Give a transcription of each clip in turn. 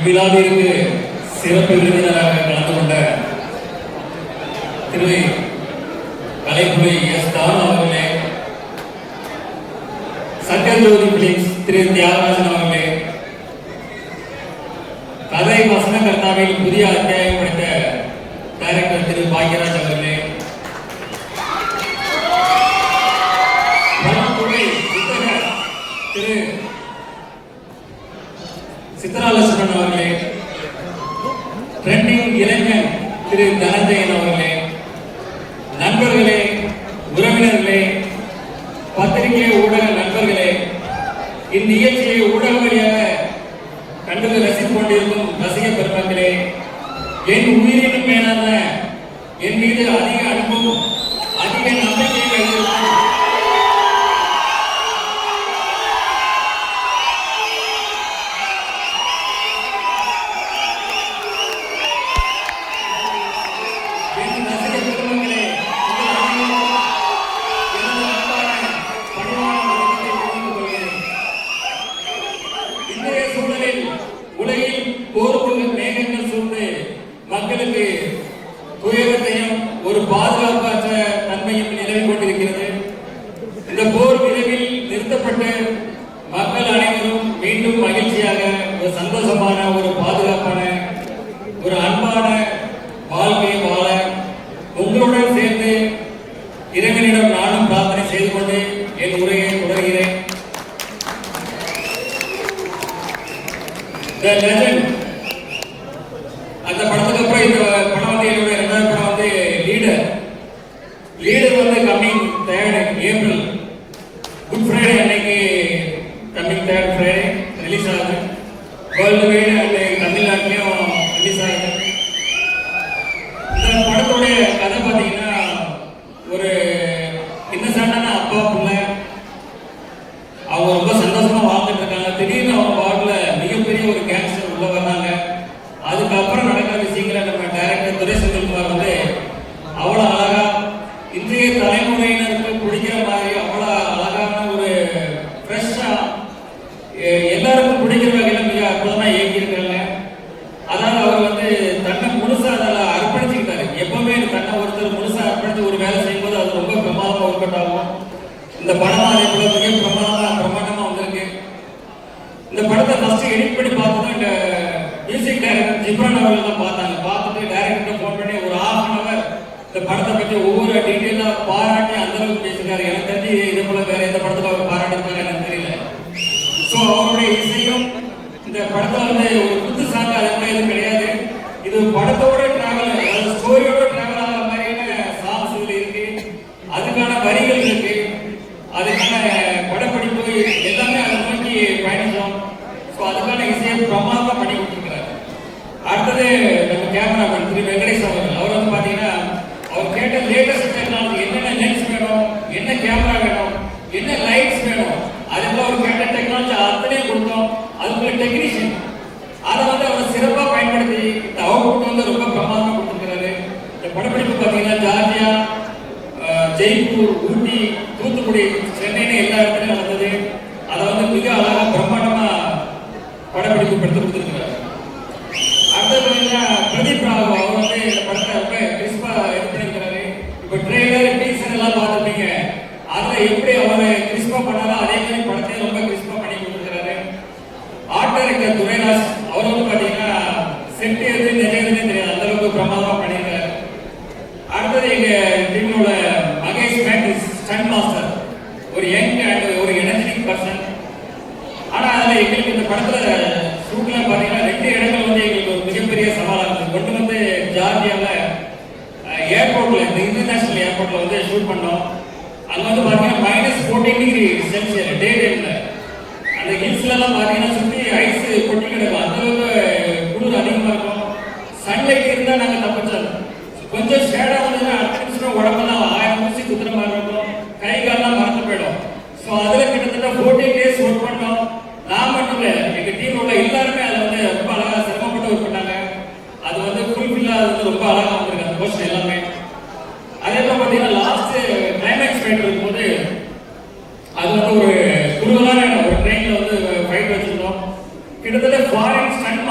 விழாவிற்கு சிறப்பு விருந்தினராக கலந்து கொண்ட திரு கலைப்புலி எஸ் தானு அவர்களே, சக்கரஜோதி பிலிம்ஸ் திரு தியாகராஜன் அவர்களே, கதை வசனகர்த்தாவில் புதிய அத்தியாயம் படைத்த டைரக்டர் திரு பாக்யராஜ் அவர்களே, திரு சித்ராலட்சுமன் அவர்களே, ட்ரெண்டிங் இளைஞன் திரு தனஞ்சயன் அவர்களே, நண்பர்களே, உறவினர்களே, பத்திரிகை ஊடக நண்பர்களே, இந்நிகழ்ச்சியை ஊடக வழியாக கண்டு ரசித்துக் கொண்டிருக்கும் ரசிக பெருமக்களே, என் உயிரினும் மேலான என் மீது அதிக அன்பும் அதிக நம்பிக்கை வைத்திருக்கும் மக்களுக்கு துயரத்தையும் ஒரு பாதுகாப்பற்ற தன்மையும் நிலவிக் கொண்டிருக்கிறது. இந்த போர் விரைவில் நிறுத்தப்பட்டு மக்கள் அனைவரும் மீண்டும் மகிழ்ச்சியாக ஒரு சந்தோஷமான ஒரு பாதுகாப்பான ஒரு அன்பான வாழ்க்கை வாழ உங்களுடன் சேர்ந்து இறைவனிடம் நானும் பிரார்த்தனை செய்து கொண்டு என் உரையை தொடர்கிறேன். அந்த படத்துக்கு அப்புறம் இந்த படம் வந்து என்னுடைய ரெண்டாவது படம் வந்து லீடர் வந்து coming 3rd April good Friday அன்னைக்கு கம்மிங் 3rd ஃப்ரைடே ரிலீஸ் ஆகுது. வேர்ல்டு வைடு அண்ட் தமிழ்நாட்டிலையும் ரிலீஸ் ஆகுது. இந்த படத்தோடைய கதை பார்த்தீங்கன்னா ஒரு இன்னசென்ட்டான அப்பா பிள்ளை, அவங்க ரொம்ப சந்தோஷமா வாழ்ந்துட்டு இருக்காங்க. திடீர்னு அவங்க வாழ்க்கையில் மிகப்பெரிய ஒரு கேன்சர் உள்ள வர்றாங்க. அதுக்கப்புறம் நடக்கிற விஷயங்களை நம்ம டைரக்டர் துரை செந்தில்குமார் வந்து அவ்வளோ அழகா இன்றைய தலைமுறையினருக்கு பிடிக்கிற மாதிரி அவ்வளோ அழகான ஒரு ஃப்ரெஷ்ஷா எல்லாருக்கும் பிடிக்கிற வகையில் மிக அற்புதமா இயக்கியிருக்காங்க. அதாவது அவர் வந்து தன்னை முழுசா அதில் அர்ப்பணிச்சுக்கிட்டாரு. எப்பவுமே தன்னை ஒருத்தர் முழுசா அர்ப்பணிச்சு ஒரு வேலை செய்யும்போது அது ரொம்ப பிரமாதமா ஒர்க் அவுட் ஆகும். இந்த படம் அதே போல மிக பிரமாண்டமா வந்திருக்கு. இந்த படத்தை ஃபர்ஸ்ட் எடிட் பண்ணி பார்த்ததும் இந்த மியூசிக் டைரக்டர் ஜிப்ரான் அவர்கள் தான் பார்த்தாங்க. பார்த்துட்டு டைரக்டர் ஃபோன் பண்ணி ஒரு 1/2 hour இந்த படத்தை பற்றி ஒவ்வொரு டீட்டெயிலாக பாராட்டி அந்த அளவுக்கு பேசியிருக்காரு. எனக்கு தெரிஞ்சு இதே போல வேற எந்த படத்துல அவர் பாராட்டிருக்காரு எனக்கு தெரியல. ஸோ அவருடைய இசையும் இந்த படத்தில் வந்து ஒரு புது சாங் அது கூட எதுவும் கிடையாது. இது படத்தோட டிராவல், அதாவது ஸ்டோரியோட டிராவல் ஆகிற மாதிரியான சாங்ஸ் இதில் இருக்கு. அதுக்கான வரிகள் இருக்கு, அதுக்கான படப்பிடிப்பு எல்லாமே அதை நோக்கி பயணிச்சோம். ஸோ அதுக்கான இசையை பிரமாதமாக பண்ணி கொடுத்துருக்கிறார். அடுத்தது நம்ம கேமராமேன் திரு வெங்கடேஷ் அவர்கள். அவர் வந்து பார்த்தீங்கன்னா அவர் கேட்ட லேட்டஸ்ட் டெக்னாலஜி, என்னென்ன லென்ஸ் வேணும், என்ன கேமரா வேணும், என்ன லைட்ஸ் வேணும், அதுக்குள்ள அவர் கேட்ட டெக்னாலஜி அத்தனையும் கொடுத்தோம். அதுக்குள்ள டெக்னீஷியன் அதை வந்து அவர் சிறப்பாக பயன்படுத்தி இந்த அவுட்புட் வந்து ரொம்ப பிரமாதமாக கொடுத்துருக்கிறாரு. இந்த படப்பிடிப்பு பார்த்தீங்கன்னா ஜார்ஜியா, ஜெய்ப்பூர், ஊட்டி, தூத்துக்குடி, சென்னைன்னு எல்லா இடத்துலையும் நடந்தது. அதை வந்து மிக அழகாக பிரம்மாண்டமா படப்பிடிப்பு படுத்து கொடுத்துருக்கிறார். அடுத்தது பிரதீப் ராவ் அவர் வந்து இந்த படத்தை ரொம்ப கிறிஸ்பா இது பண்ணியிருக்கிறாரு. இப்போ ட்ரெய்லர் டீசர் எல்லாம் பார்த்துருப்பீங்க. அதில் எப்படி அவர் கிறிஸ்பா பண்ணாரோ அதே மாதிரி படத்தை ரொம்ப கிறிஸ்பா பண்ணி கொடுத்துருக்கிறாரு. ஆர்ட் டைரக்டர் துரைராஜ் அவர் வந்து பார்த்தீங்கன்னா செட்டு எது நிஜதுன்னு தெரியாது, அந்த அளவுக்கு பிரமாதமாக பண்ணியிருக்காரு. அடுத்தது எங்க டீமோட மகேஷ் மேட்ரிஸ் ஸ்டன் மாஸ்டர், ஒரு யங் அண்ட் ஒரு எனர்ஜெட்டிக் பர்சன். ஆனால் அதில் எங்களுக்கு இந்த படத்தில் ஷூட்டில் பார்த்தீங்கன்னா 2 இடங்கள் வந்து எங்களுக்கு ஒரு மிகப்பெரிய சவாலாக இருந்தது. ஒன்று வந்து ஜார்ஜியாவில் ஏர்போர்ட்டில், இந்த இன்டர்நேஷனல் ஏர்போர்ட்டில் வந்து ஷூட் பண்ணோம். அங்கே வந்து பார்த்தீங்கன்னா -14°C டே டைமில். அந்த ஹில்ஸ்லாம் பார்த்தீங்கன்னா சுற்றி ஐஸ் கொட்டி கிடக்கும், அந்த அளவுக்கு குளிர் அதிகமாக இருக்கும். சன்லைட் இருந்தால் நாங்கள் தப்பிச்சோம். கொஞ்சம் ஷேடாக வந்ததுன்னா அடுத்த நிமிஷம் உடம்பெல்லாம் 1000 ஊசி குத்துற மாதிரி இருக்கும், கை காலெல்லாம் மறந்து போயிடும். ஸோ அதில் கிட்டத்தட்ட 14 days ஒர்க் பண்ணோம். நான் மட்டும் இல்லை, எங்கள் டீமோட எல்லாருமே அதை வந்து ரொம்ப அழகாக சிரமப்பட்டு ஒர்க் பண்ணாங்க. அது வந்து ஃபுல்ஃபில்லாக வந்து ரொம்ப அழகாக வந்திருக்கு அந்த போர்ஷன் எல்லாமே. அதே போல் பார்த்தீங்கன்னா லாஸ்ட் கிளைமேக்ஸ் ஃபைட் இருக்கும்போது அது வந்து ஒரு குழுவலான ஒரு ட்ரெயினில் வந்து ஃபைட் வச்சுருந்தோம். கிட்டத்தட்ட ஃபாரின் ஸ்டண்ட்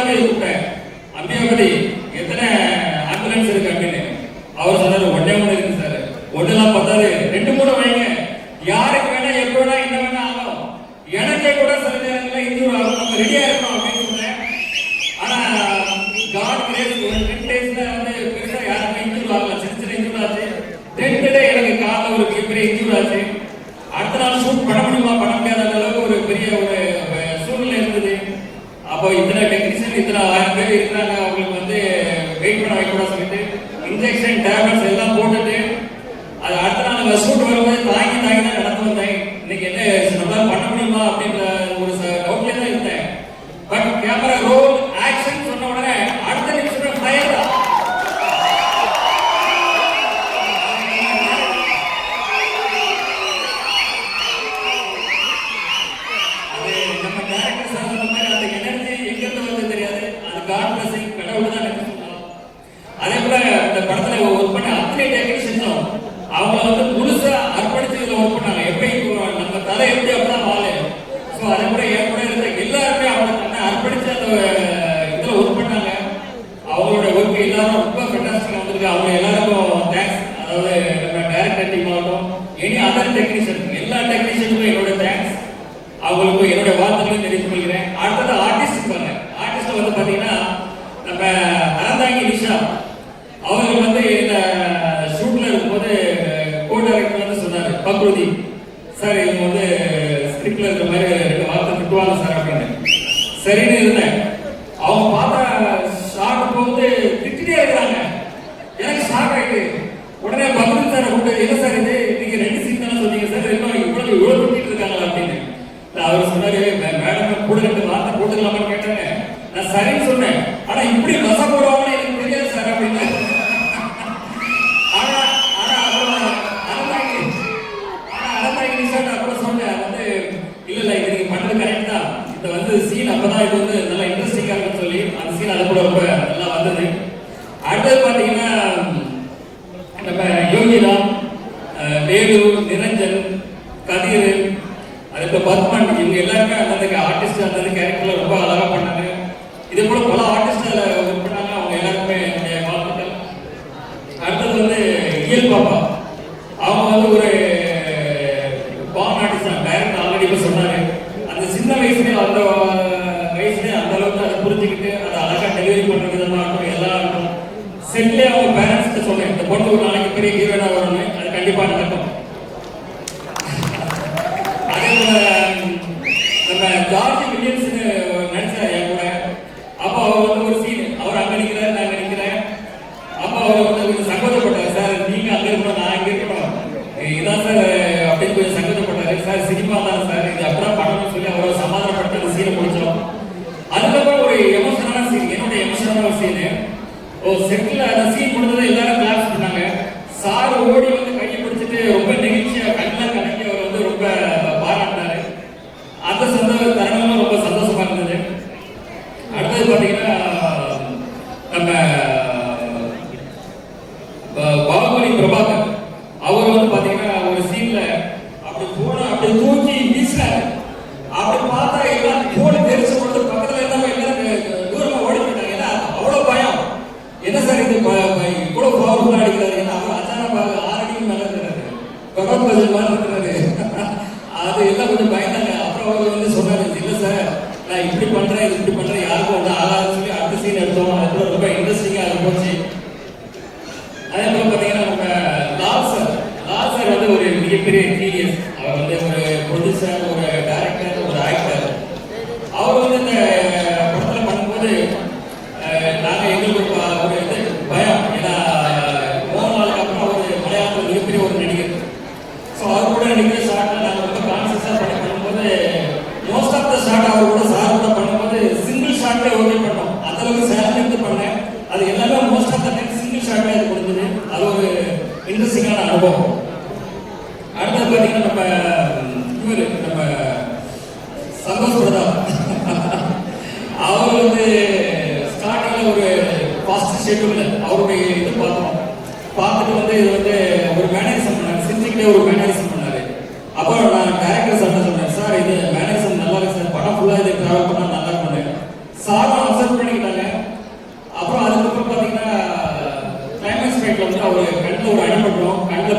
அம்பிகாபதி கூப்பிட்டேன், அம்பிகாபதி எத்தனை ஆம்புலன்ஸ் இருக்கு அப்படின்னு. அவர் சொன்னாரு ஒன்னே ஒண்ணு இருக்கு சார். ஒண்ணுலாம் பார்த்தாரு, 2 3 வைங்க, யாருக்கு வேணா எப்ப வேணா என்ன வேணா ஆகும், எனக்கே கூட சில நேரங்களில் இன்ஜூர் ஆகும், நம்ம ரெடியா இருக்கணும் அப்படின்னு சொன்னேன். ஆனா காட் கிரேஸ் ஒரு 10 டேஸ்ல வந்து பெருசா யாருமே இன்ஜூர் ஆகல, சின்ன சின்ன இன்ஜூர் ஆச்சு. 10th டே எனக்கு காலில் ஒரு பெரிய இன்ஜூர் ஆச்சு. அடுத்த நாள் ஷூட் பண்ண முடியுமா பண்ண முடியாத அளவுக்கு ஒரு பெரிய ஒரு சூழ்நிலை இருந்தது. அப்போ இத்தனை டெக்னீஷியன் இத்தனை 1000 பேர் இருக்கிறாங்க, அவங்களுக்கு வந்து வெயிட் பண்ண வைக்கூடாது சொல்லிட்டு இன்ஜெக்ஷன் டேப்லெட்ஸ் எல்லாம் போட்டுட்டு அது அடுத்த நாள் ஷூட் வரும்போது தாங்கி தாங்கி தான் நடந்து வந்தேன். இன்னைக்கு என்ன நம்மளால பண்ண முடியுமா அப்படின்ற ஒரு டவுட்லேயே தான் இருந்தேன். பட் கேமரா ரோல் ஆக்ஷன் சொன்ன உடனே அடுத்த நிமிஷமே ஃபயர் தான். அது நம்ம டேரக்டர் சார் சொன்ன மாதிரி அந்த எனர்ஜி எங்கிருந்து வந்து தெரியாது, அது காட் பிளஸிங், கடவுள் தான் எனக்கு சொல்லலாம். அதே போல இந்த படத்துல ஒர்க் பண்ண அத்தனை டெக்னீஷியன்ஸும் அவங்க வந்து முழுசா அர்ப்பணிச்சு இதுல ஒர்க் பண்ணாங்க. எப்படி நம்ம தலை எப்படி அப்படிதான் வாழு. ஸோ அதே போல என் கூட இருந்த எல்லாருமே அவங்க தன்னை அர்ப்பணிச்சு அந்த இதுல ஒர்க் பண்ணாங்க. அவங்களோட ஒர்க் எல்லாரும் ரொம்ப ஃபென்டாஸ்டிக்கா வந்திருக்கு. அவங்க எல்லாருக்கும் தேங்க்ஸ். அதாவது நம்ம டைரக்டர் டீம் ஆகட்டும், எனி அதர் டெக்னீஷியன், எல்லா டெக்னீஷியனுக்கும் என்னோட தேங்க்ஸ். அவங்களுக்கு என்னோட வாழ்த்துக்களையும் தெரிவித்துக் கொள்கிறேன். அடுத்தது ஆர்டிஸ்ட் பாருங்க. ஆர்டிஸ்ட்ல வந்து பாத்தீங்கன்னா நம்ம அறந்தாங்கி நிஷா அவர்கள் வந்து இந்த ஷூட்ல இருக்கும்போது கோ டைரக்டர் வந்து சொன்னாரு, பக்ருதி சார் இவங்க வந்து ஸ்கிரிப்ட்ல இருக்கிற மாதிரி 2 வார்த்தை திட்டுவாங்க சார் அப்படின்னு. சரின்னு இருந்தேன். அவங்க பார்த்தா ஷார்ட் போகுது திட்டிட்டே இருக்கிறாங்க. எனக்கு ஷாக் ஆயிட்டு உடனே பக்ருதி சாரை கூப்பிட்டு, என்ன சார் இது நீங்க 2 சீன் தானே சொன்னீங்க சார், இன்னும் இவ்வளவு திட்டிட்டு இருக்காங்களா அப்படின்னு. அவர் சொன்னாரு, மேடம் கூட 2 வார்த்தை போட்டுக்கலாமான்னு கேட்டாங்க. நான் சரின்னு சொன்னேன். ஆனா இப்படி மசா போடுவாங்கன்னு எனக்கு தெரியாது சார் அப்படின்னு. இல்ல இது நீங்க பண்ணது கரெக்ட் தான், இது வந்து சீன் அப்பதான் இது வந்து நல்லா இன்ட்ரெஸ்டிங்கா இருக்குன்னு சொல்லி அந்த சீன் அது கூட ரொம்ப நல்லா வந்தது. அடுத்தது பாத்தீங்கன்னா நம்ம யோகிராம், வேலு, நிரஞ்சன், கதிர், அதுக்கு பத்மன், இவங்க எல்லாருமே அந்த ஆர்டிஸ்ட் அந்த கேரக்டர்ல ரொம்ப அழகா பண்ணாங்க. இதே போல பல ஆர்டிஸ்ட் ஒர்க் பண்ணாங்க. அவங்க எல்லாருக்குமே என்னுடைய வாழ்த்துக்கள். அடுத்தது வந்து இயல் பாப்பா, அவங்க வந்து ஒரு பான் ஆர்டிஸ்ட் தான். டைரக்டர் ஆல்ரெடி இப்ப சொன்னாரு, அந்த சின்ன வயசுலயே அந்த வயசுலயே அந்த அளவுக்கு அதை புரிஞ்சுக்கிட்டு அதை அழகா டெலிவரி பண்ற விதமா இருக்கும் எல்லாம் இருக்கும். செட்லயே அவங்க பேரண்ட்ஸ்க்கு சொன்னேன், இந்த பொண்ணு ஒரு நாளைக்கு பெரிய ஹீரோனா வரணும், அது கண்டிப்பா நடக்கும். அதே போல நம்ம ஜார்ஜ் வில்லியம்ஸ் நடிச்சார் என் கூட. அப்போ அவர் வந்து ஒரு சீன், அவர் அங்க நிற்கிறார், நான் அங்க நிற்கிறேன். அப்போ அவர் வந்து கொஞ்சம் சங்கோச்சப்பட்டார், சார் நீங்க அங்க இருக்கணும் நான் இங்க இருக்கணும் இதான் சார் அப்படின்னு கொஞ்சம் சங்கோச்சப்பட்டாரு. சார் சினிமா தான் சார், இது அப்படிதான் பண்ணணும்னு சொல்லி அவரை சமாதானப்பட்டு அந்த சீனை முடிச்சோம். அதுக்கப்புறம் ஒரு எமோஷனான சீன், என்னோட எமோஷனான சீனு. செட்டில் அந்த சீன் முடிஞ்சதை எல்லாரும் கிளாப்ஸ் பண்ணாங்க. சார் ஓடி வந்து கையை பிடிச்சிட்டு ரொம்ப நெகிழ்ச்சியா கண்ணெல்லாம் கலங்கி அவர் வந்து ரொம்ப பாராட்டினாரு. அந்த தருணமும் ரொம்ப சந்தோஷமா இருந்தது. அடுத்தது பாத்தீங்கன்னா நம்ம பாகுபலி பிரபாகர், அவர் வந்து பாத்தீங்கன்னா ஒரு சீன்ல அப்படி போன அப்படி தூக்கி வீசினாரு. அப்படி பார்த்தா எல்லாம் போன தெரிச்சு கொடுத்து பக்கத்துல இருந்தாலும் எல்லாரும் தூரமா ஓடி போயிட்டாங்க. ஏன்னா அவ்வளவு பயம். என்ன சார் இது இவ்வளவு பவர்ஃபுல்லா அடிக்கிறாரு, ஏன்னா அவர் அச்சான 6 அடிக்கு மேல இருக்கிறாரு, பகவத் மாதிரி இருக்கிறாரு. அது எல்லாம் கொஞ்சம் பயந்தாங்க. அப்புறம் அவர் வந்து சொன்னாரு, இல்ல சார் நான் இப்படி பண்றேன் இப்படி பண்றேன் யாருக்கும் ஒன்றும் ஆகாதுன்னு சொல்லி அடுத்த சீன் எடுத்தோம். அது ரொம்ப இன்ட்ரெஸ்டிங்கா போச்சு. அதே போல பாத்தீங்கன்னா நம்ம லால் சார் வந்து ஒரு மிகப்பெரிய ஜீனியஸ். அவர் வந்து ஒரு ப்ரொடியூசர், ஒரு டைரக்டர், ஒரு ஆக்டர். அவர் வந்து இந்த படத்துல பண்ணும்போது நாங்க எங்களுக்கு ஒரு இது பயம். ஏன்னா மோகன்லாலுக்கு அப்புறம் ஒரு மலையாளத்தில் மிகப்பெரிய ஒரு நடிகர். ஸோ அவர் கூட நடிக்கிற ஷார்ட்ல நாங்கள் ரொம்ப கான்சியஸா பண்ணும்போது மோஸ்ட் ஆஃப் த ஷார்ட் அவர் கூட சார் கூட பண்ணும்போது சிங்கிள் ஷார்ட்ல ஓகே பண்ணோம். அந்த அளவுக்கு சேலஞ்ச் எடுத்து பண்ணேன். அது எல்லாமே most of the time single ஷார்ட்ல இது கொடுத்தது. அது ஒரு இன்ட்ரெஸ்டிங்கான அனுபவம். அடுத்தது பாத்தீங்கன்னா நம்ம சந்தோஷ் பிரதாப், அவர் வந்து ஸ்டார்டிங்ல ஒரு ஃபாஸ்ட் ஷெட்யூல்ல அவருடைய இது பார்த்துட்டு வந்து இது வந்து ஒரு மேனேஜ்மெண்ட் பண்ணாரு, சிரிச்சுக்கிட்டே ஒரு மேனேஜ்மெண்ட் பண்ணாரு. அப்புறம் நான் டைரக்டர் சார் சொன்னேன், சார் இது மேனேஜ்மெண்ட் நல்லா இருக்கு சார், படம் ஃபுல்லா இது டிராவல் பண்ணா நல்லா இருக்கும். சாரும் அக்செப்ட் பண்ணிக்கிட்டாரு.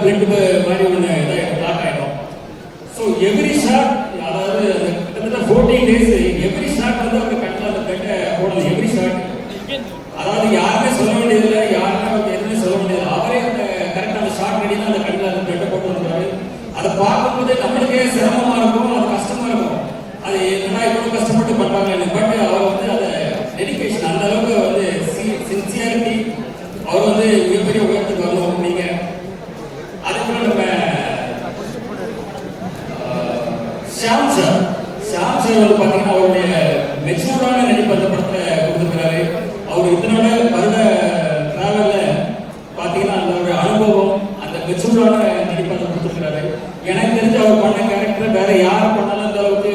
பிளட் மாதிரி ஒன்று இதாக பிளாக் ஆகிடும். ஸோ எவ்ரி ஷாட், அதாவது கிட்டத்தட்ட 14 days எவ்ரி ஷாட் வந்து அவங்க கண்ணில் அந்த பிளட்டை போடணும். எவ்ரி ஷாட், அதாவது யாருமே சொல்ல வேண்டியதில்லை, யாருமே அவங்க எதுவுமே சொல்ல வேண்டியதில்லை. அவரே அந்த கரெக்டாக அந்த ஷாட் ரெடினா அந்த கண்ணில் அந்த பிளட்டை போட்டு வந்துருக்காரு. அதை பார்க்கும்போது நம்மளுக்கே சிரமமா இருக்கும், அது கஷ்டமா இருக்கும். அது என்னடா இவ்வளவு கஷ்டப்பட்டு பண்றாங்க. பட் அவர் வந்து அதை டெடிகேஷன், அந்த அளவுக்கு வந்து சின்சியாரிட்டி, அவர் வந்து மிகப்பெரிய உயரத்துக்கு வரணும். நீங்க அதே போல நம்ம ஷாம் சார் வந்து பாத்தீங்கன்னா அவருடைய மெச்சூர்டான நடிப்பு அந்த படத்தை கொடுத்துருக்கிறாரு. அவர் இதனோட வருட டிராவல்ல பாத்தீங்கன்னா அந்த ஒரு அனுபவம், அந்த மெச்சூர்டான நடிப்பு அதை கொடுத்துருக்கிறாரு. எனக்கு தெரிஞ்சு அவர் பண்ண கேரக்டர் வேற யார் பண்ணாலும் அந்த அளவுக்கு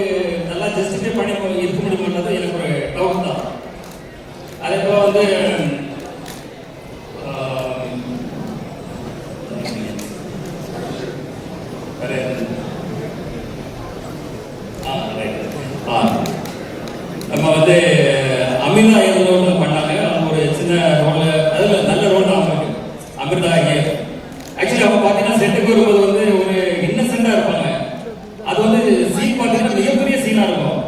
நல்லா ஜஸ்டிஃபை பண்ணி இருக்க முடியுமான்றது எனக்கு ஒரு டவுட் தான். அதே போல வந்து நம்ம வந்து அமிர்தா எதுவும் பண்ணாங்க. அவங்க ஒரு சின்ன ரோல், அதுல நல்ல ரோல் தான் அவங்களுக்கு. அமிர்தா ஐயர் ஆக்சுவலி அவங்க பார்த்தீங்கன்னா செட்டுக்கு வரும்போது வந்து ஒரு இன்னசென்டா இருப்பாங்க. அது வந்து சீன் பார்த்தீங்கன்னா மிகப்பெரிய சீனா இருக்கும்.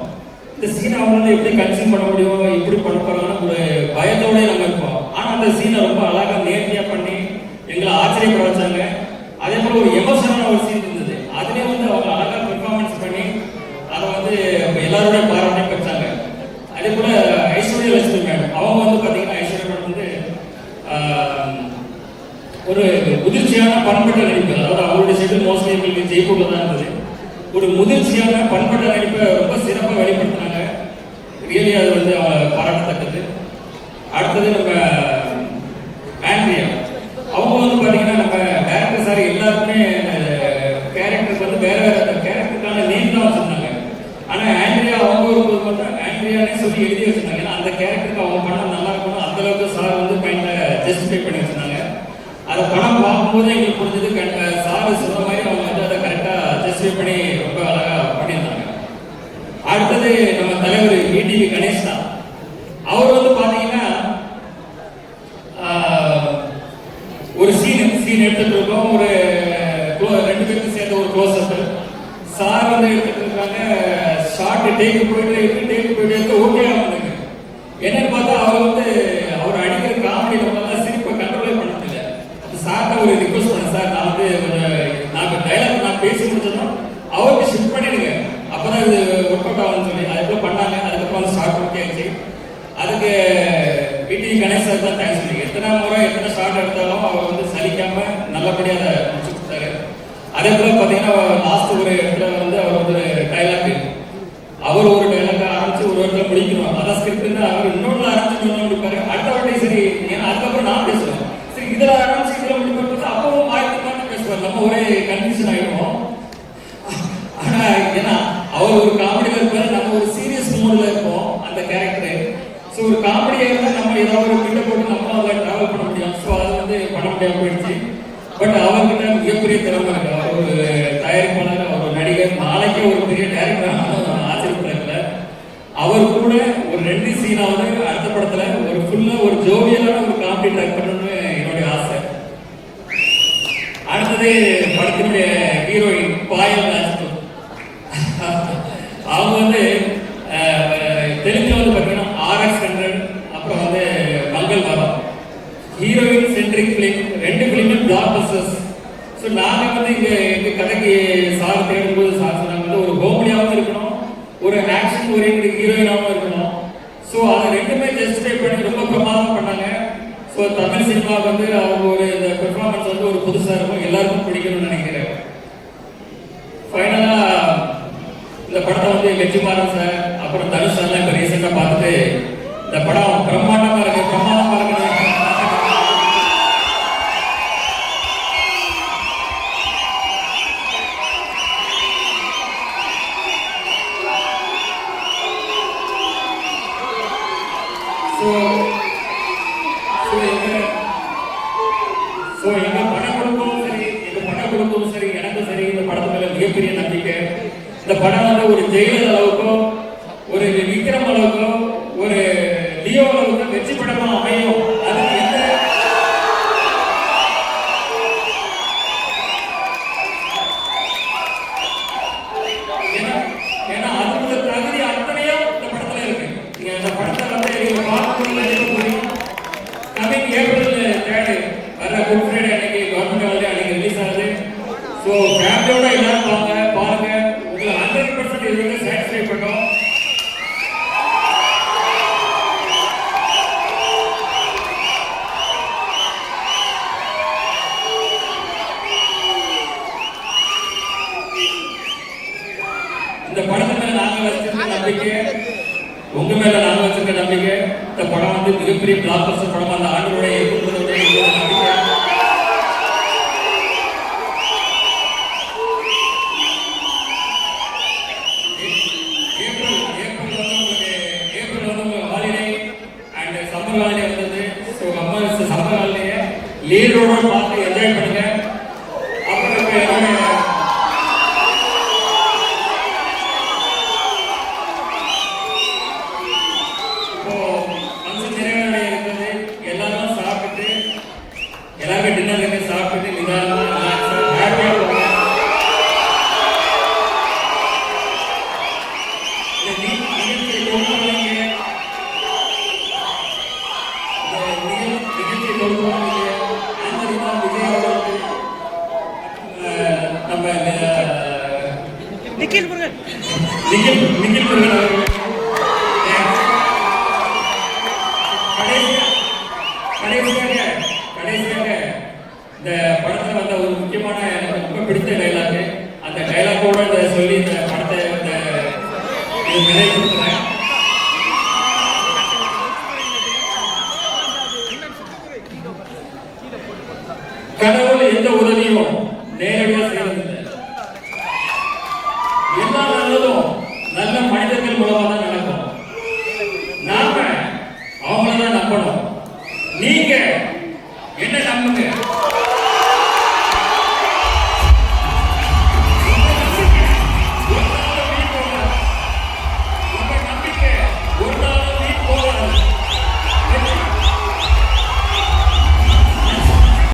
இந்த சீனை அவங்க வந்து எப்படி கன்சியூம் பண்ண முடியும், இப்படி பண்ண போறாங்கன்னு ஒரு பயத்தோட நம்ம இருப்போம். ஆனா அந்த சீனை ரொம்ப அழகா நேர்த்தியா பண்ணி எங்களை ஆச்சரியப்பட வச்சாங்க. அதே போல ஒரு எமோஷனான ஒரு சீன் இருந்தது, அதுலேயே வந்து அவங்க அழகா பெர்ஃபார்மன்ஸ் பண்ணி அதை வந்து எல்லாரோட பாராட்டை பெற்றாங்க. அதே போல ஐஸ்வர்யா லட்சுமி மேடம், அவங்க வந்து பார்த்தீங்கன்னா ஐஸ்வர்யா மேடம் வந்து ஒரு முதிர்ச்சியான பண்பட்ட நடிப்பு, அதாவது அவருடைய ஷெட்யூல் மோஸ்ட்லி எங்களுக்கு ஜெய்ப்பூர்ல தான் இருந்தது. ஒரு முதிர்ச்சியான பண்பட்ட நடிப்பை ரொம்ப சிறப்பாக வெளிப்படுத்தினாங்க. ரியலி அது வந்து அவங்க பாராட்டத்தக்கது. அடுத்தது நம்ம ஆண்ட்ரியா, அவங்க வந்து பார்த்தீங்கன்னா நம்ம டேரக்டர் சார் எல்லாருக்குமே கேரக்டருக்கு வந்து வேற வேற கேரக்டருக்கான நேம் தான் வச்சிருந்தாங்க. ஆனால் ஆண்ட்ரியா அவங்க வரும்போது மட்டும் ஆண்ட்ரியானே சொல்லி எழுதி வச்சிருந்தாங்க. ஏன்னா அந்த கேரக்டருக்கு அவங்க பண்ண நல்லா இருக்கணும், அந்த அளவுக்கு சார் வந்து மைண்டில் ஜஸ்டிஃபை பண்ணி வச்சிருந்தாங்க. அதை படம் பார்க்கும்போது எங்களுக்கு புரிஞ்சது, சார் சொன்ன மாதிரி அவங்க வந்து அதை கரெக்டாக ஜஸ்டிஃபை பண்ணி ரொம்ப அழகாக பண்ணியிருந்தாங்க. அடுத்தது நம்ம தலைவர் ETV கணேஷ் தான். அவர் வந்து பார்த்தீங்கன்னா ஒரு சீன் எடுத்துட்டு இருக்கோம், ஒரு 2 பேருக்கு சேர்ந்த ஒரு க்ளோஸ் அப். சார் வந்து எடுத்துட்டு இருக்காங்க, ஷார்ட் டேக்கு போயிட்டு ஓகே ஆகுது. என்னன்னு பார்த்தா அவர் வந்து அவர் அடிக்கிற காமெடி நம்மளால சிரிப்பை கண்ட்ரோலே பண்ணது இல்லை. சார்ட்ட ஒரு ரிக்வஸ்ட் பண்ணேன், சார் நான் வந்து நான் டைலாக் நான் பேசி முடிச்சதும் அவருக்கு ஷிஃப்ட் பண்ணிடுங்க, அப்பதான் இது ஒர்க் அவுட் ஆகும்னு சொல்லி அதுக்குள்ள பண்ணாங்க. அதுக்கப்புறம் வந்து ஷார்ட் ஓகே ஆச்சு. அதுக்கு ETV கணேஷ் சார் தான் தேங்க்ஸ் பண்ணி, எத்தனை முறை எத்தனை ஷார்ட் எடுத்தாலும் அவர் வந்து சலிக்காம நல்லபடியாக அதை முடிச்சு கொடுத்தாரு. அதே போல பார்த்தீங்கன்னா லாஸ்ட் ஒரு இடத்துல வந்து அவர் வந்து டைலாக், அவர் ஒரு டைலாக் ஆரம்பிச்சு ஒரு இடத்துல முடிக்கணும், அதான் ஸ்கிரிப்ட், அவர் இன்னொன்று ஆரம்பிச்சு இன்னொன்று முடிப்பாரு. அடுத்த வாட்டி சரி, ஏன்னா அதுக்கப்புறம் நான் பேசுவேன், சரி இதில் ஆரம்பிச்சு இதில் முடிப்பது அப்பவும் மாற்றி பேசுவார், நம்ம ஒரே கன்ஃபியூஷன் ஆகிடுவோம். ஆனால் ஏன்னா அவர் ஒரு காமெடியில் இருப்பார், நம்ம ஒரு சீரியஸ் மூடில் இருப்போம் அந்த கேரக்டர். ஸோ ஒரு காமெடியாக இருந்தால் நம்ம ஏதாவது ஒரு கிட்ட போட்டு நம்மளும் அதை ட்ராவல் பண்ண முடியும். ஸோ அதை வந்து பண்ண முடியாமல் போயிடுச்சு. பட் அவர்கிட்ட மிகப்பெரிய திறமை இருக்கு. அவர் ஒரு தயாரிப்பாளர், அவர் ஒரு நடிகர், நாளைக்கே ஒரு பெரிய டைரக்டராக ஆச்சரியப்படல. அவர் கூட ஒரு 2 சீனாவது அடுத்த படத்துல ஒரு ஃபுல்லா ஒரு ஜோவியலான ஒரு காமெடி ட்ராக் பண்ணணும்னு என்னுடைய ஆசை. அடுத்தது படத்தினுடைய ஹீரோயின் பாயல் ராஜ்புத். அவங்க வந்து தெலுங்குல வந்து பார்த்தீங்கன்னா RX100, அப்புறம் வந்து Mangalavaram, heroine centric film, 2 ஃபிலிமும் பிளாக் பஸ்டர்ஸ். ஸோ நாங்கள் வந்து எங்கள் கதைக்கு சார் தேடும்போது சார் சொன்னாங்க வந்து ஒரு ஹோம்லியாகவும் இருக்கணும், ஒரு ஆக்ஷன் ஓரியன்ட் ஹீரோயினாகவும் இருக்கணும். ஸோ அதை 2மே ஜஸ்டிஃபை பண்ணி ரொம்ப பிரமாதம் பண்ணாங்க. ஸோ தமிழ் சினிமாவுக்கு வந்து அவங்க ஒரு இந்த பெர்ஃபார்மன்ஸ் வந்து ஒரு புதுசாக இருக்கும், எல்லாருக்கும் பிடிக்கணும்னு நினைக்கிறேன். ஃபைனலாக இந்த படத்தை வந்து வெற்றிமாறன் சார் அப்புறம் தனுஷ் சார்லாம் இப்போ ரீசெண்டாக பார்த்துட்டு இந்த படம் பிரம்மாண்டமாக இருக்கு. எங்க படக்குழுக்கும் சரி எனக்கும் சரி இந்த படத்து மேல மிகப்பெரிய நம்பிக்கை. இந்த படம் வந்து ஒரு ஜெயிலர் அளவுக்கும் ஒரு விக்ரம் அளவுக்கும் ஒரு லியோ அளவுக்கும் வெற்றி படமா அமையும். அதுக்கு நீங்க பார்க்கணும்னு நினைக்கிறேன். கமிங் ஏப்ரல் 3 வர குட் ஃப்ரைடே அன்னைக்கு கவர்மெண்ட் ஹாலிடே அன்னைக்கு ரிலீஸ் ஆகுது. ஸோ ஃபேமிலியோட எல்லாரும் பாருங்க. உங்களை 100% இதுவரை சாட்டிஸ்ஃபை பண்ணோம். இந்த படத்து மேல நாங்க வச்சிருக்க நம்பிக்கை, உங்க மேல நாங்க வச்சிருக்க நம்பிக்கை, இந்த படம் வந்து மிகப்பெரிய பிளாக் பஸ்டர் படம் அந்த ஆண்டோட ஏற்படுத்துவதோட நம்பிக்கை. ஏப்ரல் வந்து ஹாலிடே அண்ட் சம்மர் ஹாலிடே வந்தது. ஸோ சம்மர் ஹாலிடே லீடரோட பார்த்து என்ஜாய் பண்ணுங்க. அப்புறம் எல்லாருமே டின்னர் சாப்பிட்டு நிதானமா ஹாப்பியா போங்க. நிகழ்ச்சியை கொடுப்பாங்க. நம்ம நிகில் முருகன் அவர்கள் கடைசியாக இந்த படத்துல வந்த ஒரு முக்கியமான எனக்கு ரொம்ப பிடித்த டைலாக், அந்த டைலாக்கோட சொல்லி இந்த படத்தை நிறைவேற்றுறேன். கடவுள் எந்த உதவியும் நேரடியாக செய்வதில்லை. எல்லா நல்லதும்